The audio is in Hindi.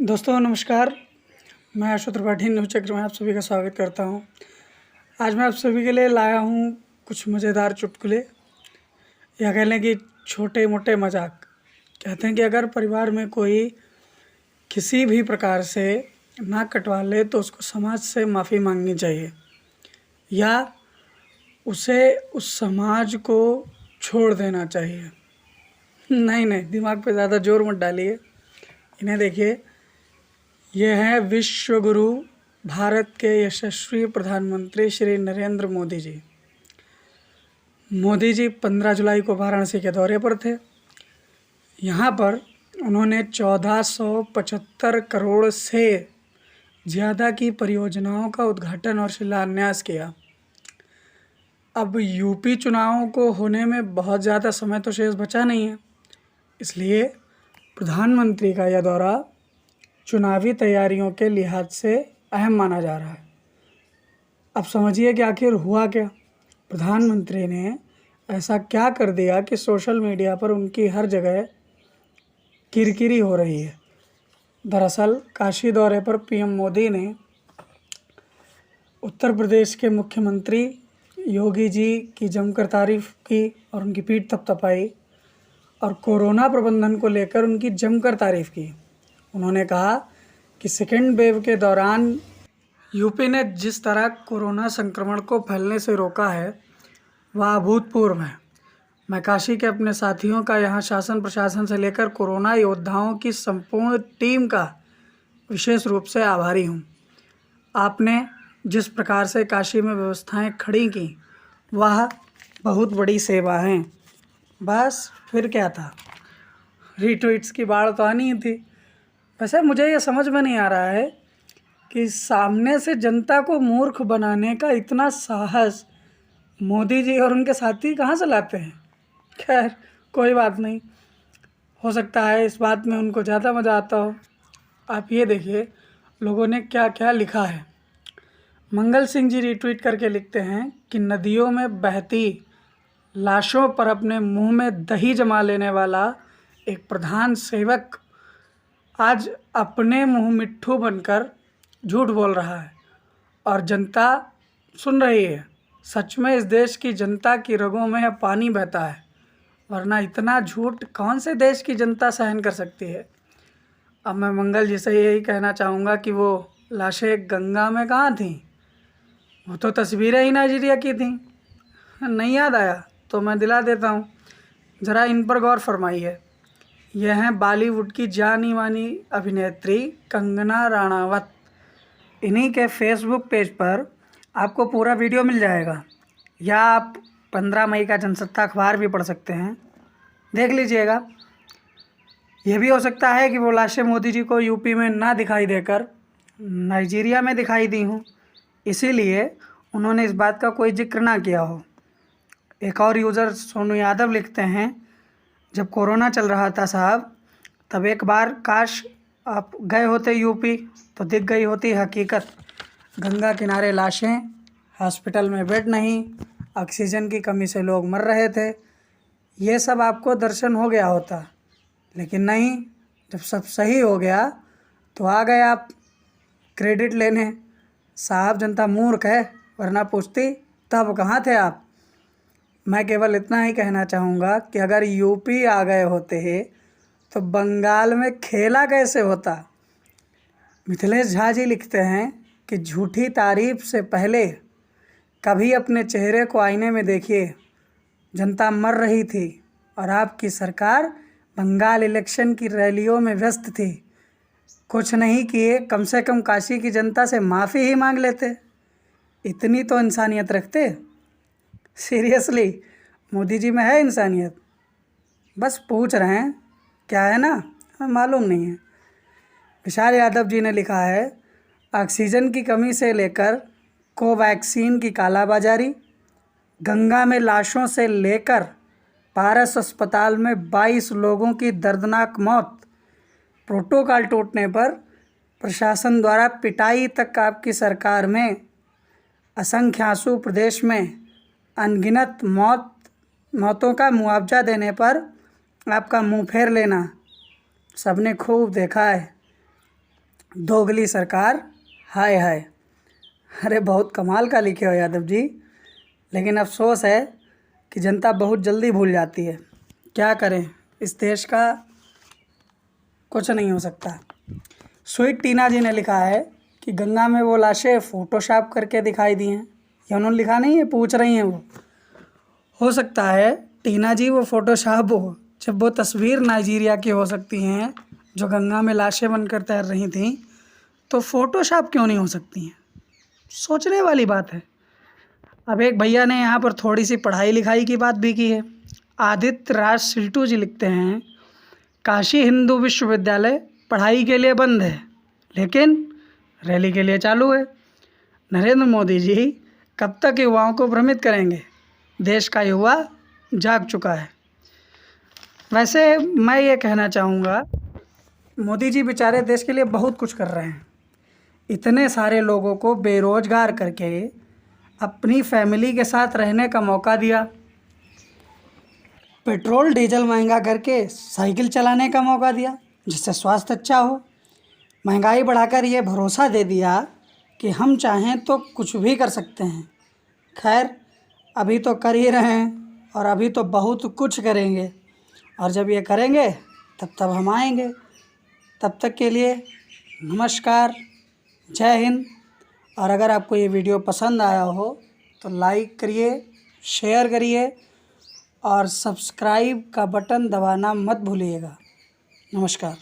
दोस्तों नमस्कार। मैं अशोक त्रिपाठी न्यूज़ चक्र में आप सभी का स्वागत करता हूं। आज मैं आप सभी के लिए लाया हूं कुछ मज़ेदार चुटकुले या कह लें कि छोटे मोटे मजाक। कहते हैं कि अगर परिवार में कोई किसी भी प्रकार से नाक कटवा ले तो उसको समाज से माफ़ी मांगनी चाहिए या उसे उस समाज को छोड़ देना चाहिए। नहीं, दिमाग पे ज़्यादा जोर मत डालिए। इन्हें देखिए, ये हैं विश्व गुरु भारत के यशस्वी प्रधानमंत्री श्री नरेंद्र मोदी जी। मोदी जी 15 जुलाई को वाराणसी के दौरे पर थे। यहाँ पर उन्होंने 1475 करोड़ से ज़्यादा की परियोजनाओं का उद्घाटन और शिलान्यास किया। अब यूपी चुनावों को होने में बहुत ज़्यादा समय तो शेष बचा नहीं है, इसलिए प्रधानमंत्री का यह दौरा चुनावी तैयारियों के लिहाज से अहम माना जा रहा है। अब समझिए कि आखिर हुआ क्या। प्रधानमंत्री ने ऐसा क्या कर दिया कि सोशल मीडिया पर उनकी हर जगह किरकिरी हो रही है। दरअसल काशी दौरे पर पीएम मोदी ने उत्तर प्रदेश के मुख्यमंत्री योगी जी की जमकर तारीफ की और उनकी पीठ थपथपाई और कोरोना प्रबंधन को लेकर उनकी जमकर तारीफ की। उन्होंने कहा कि सेकेंड वेव के दौरान यूपी ने जिस तरह कोरोना संक्रमण को फैलने से रोका है वह अभूतपूर्व है। मैं काशी के अपने साथियों का, यहाँ शासन प्रशासन से लेकर कोरोना योद्धाओं की संपूर्ण टीम का विशेष रूप से आभारी हूँ। आपने जिस प्रकार से काशी में व्यवस्थाएं खड़ी की वह बहुत बड़ी सेवा है। बस फिर क्या था, रीट्वीट्स की बाढ़ तो आनी ही थी। वैसे मुझे ये समझ में नहीं आ रहा है कि सामने से जनता को मूर्ख बनाने का इतना साहस मोदी जी और उनके साथी कहाँ से लाते हैं। खैर कोई बात नहीं, हो सकता है इस बात में उनको ज़्यादा मज़ा आता हो। आप ये देखिए लोगों ने क्या क्या लिखा है। मंगल सिंह जी रीट्वीट करके लिखते हैं कि नदियों में बहती लाशों पर अपने मुंह में दही जमा लेने वाला एक प्रधान सेवक आज अपने मुंह मिट्ठू बनकर झूठ बोल रहा है और जनता सुन रही है। सच में इस देश की जनता की रगों में अब पानी बहता है, वरना इतना झूठ कौन से देश की जनता सहन कर सकती है। अब मैं मंगल जी से यही कहना चाहूँगा कि वो लाशें गंगा में कहाँ थीं, वो तो तस्वीरें ही नाइजीरिया की थीं। नहीं याद आया तो मैं दिला देता हूँ, ज़रा इन पर गौर फरमाइए। यह हैं बॉलीवुड की जानी मानी अभिनेत्री कंगना राणावत। इन्हीं के फेसबुक पेज पर आपको पूरा वीडियो मिल जाएगा, या आप 15 मई का जनसत्ता अखबार भी पढ़ सकते हैं, देख लीजिएगा। यह भी हो सकता है कि वो लाशें मोदी जी को यूपी में ना दिखाई देकर नाइजीरिया में दिखाई दी हों, इसीलिए उन्होंने इस बात का कोई जिक्र ना किया हो। एक और यूज़र सोनू यादव लिखते हैं, जब कोरोना चल रहा था साहब, तब एक बार काश आप गए होते यूपी तो दिख गई होती हकीकत। गंगा किनारे लाशें, हॉस्पिटल में बेड नहीं, ऑक्सीजन की कमी से लोग मर रहे थे, ये सब आपको दर्शन हो गया होता। लेकिन नहीं, जब सब सही हो गया तो आ गए आप क्रेडिट लेने। साहब जनता मूर्ख है, वरना पूछती तब कहाँ थे आप। मैं केवल इतना ही कहना चाहूँगा कि अगर यूपी आ गए होते तो बंगाल में खेला कैसे होता। मिथिलेश झा जी लिखते हैं कि झूठी तारीफ से पहले कभी अपने चेहरे को आईने में देखिए। जनता मर रही थी और आपकी सरकार बंगाल इलेक्शन की रैलियों में व्यस्त थी। कुछ नहीं किए, कम से कम काशी की जनता से माफ़ी ही मांग लेते। इतनी तो इंसानियत रखते। सीरियसली मोदी जी में है इंसानियत? बस पूछ रहे हैं, क्या है ना, हमें मालूम नहीं है। विशाल यादव जी ने लिखा है, ऑक्सीजन की कमी से लेकर कोवैक्सीन की कालाबाजारी, गंगा में लाशों से लेकर पारस अस्पताल में 22 लोगों की दर्दनाक मौत, प्रोटोकॉल टूटने पर प्रशासन द्वारा पिटाई तक आपकी सरकार में, असंख्यासु प्रदेश में अनगिनत मौतों का मुआवजा देने पर आपका मुंह फेर लेना सबने खूब देखा है। दोगली सरकार हाय हाय। अरे बहुत कमाल का लिखे हो यादव जी, लेकिन अफसोस है कि जनता बहुत जल्दी भूल जाती है। क्या करें, इस देश का कुछ नहीं हो सकता। स्वीट टीना जी ने लिखा है कि गंगा में वो लाशें फ़ोटोशॉप करके दिखाई दी हैं। या उन्होंने लिखा नहीं है, पूछ रही हैं वो। हो सकता है टीना जी वो फ़ोटोशॉप हो, जब वो तस्वीर नाइजीरिया की हो सकती हैं जो गंगा में लाशें बनकर तैर रही थीं, तो फ़ोटोशॉप क्यों नहीं हो सकती हैं? सोचने वाली बात है। अब एक भैया ने यहाँ पर थोड़ी सी पढ़ाई लिखाई की बात भी की है। आदित्य राज सिल्टू जी लिखते हैं, काशी हिंदू विश्वविद्यालय पढ़ाई के लिए बंद है लेकिन रैली के लिए चालू है। नरेंद्र मोदी जी कब तक युवाओं को भ्रमित करेंगे? देश का युवा जाग चुका है। वैसे मैं ये कहना चाहूँगा, मोदी जी बेचारे देश के लिए बहुत कुछ कर रहे हैं। इतने सारे लोगों को बेरोजगार करके अपनी फैमिली के साथ रहने का मौका दिया, पेट्रोल डीजल महंगा करके साइकिल चलाने का मौका दिया जिससे स्वास्थ्य अच्छा हो, महंगाई बढ़ाकर ये भरोसा दे दिया कि हम चाहें तो कुछ भी कर सकते हैं। खैर, अभी तो कर ही रहे हैं और अभी तो बहुत कुछ करेंगे, और जब ये करेंगे तब हम आएंगे। तब तक के लिए नमस्कार, जय हिंद। और अगर आपको ये वीडियो पसंद आया हो तो लाइक करिए, शेयर करिए और सब्सक्राइब का बटन दबाना मत भूलिएगा। नमस्कार।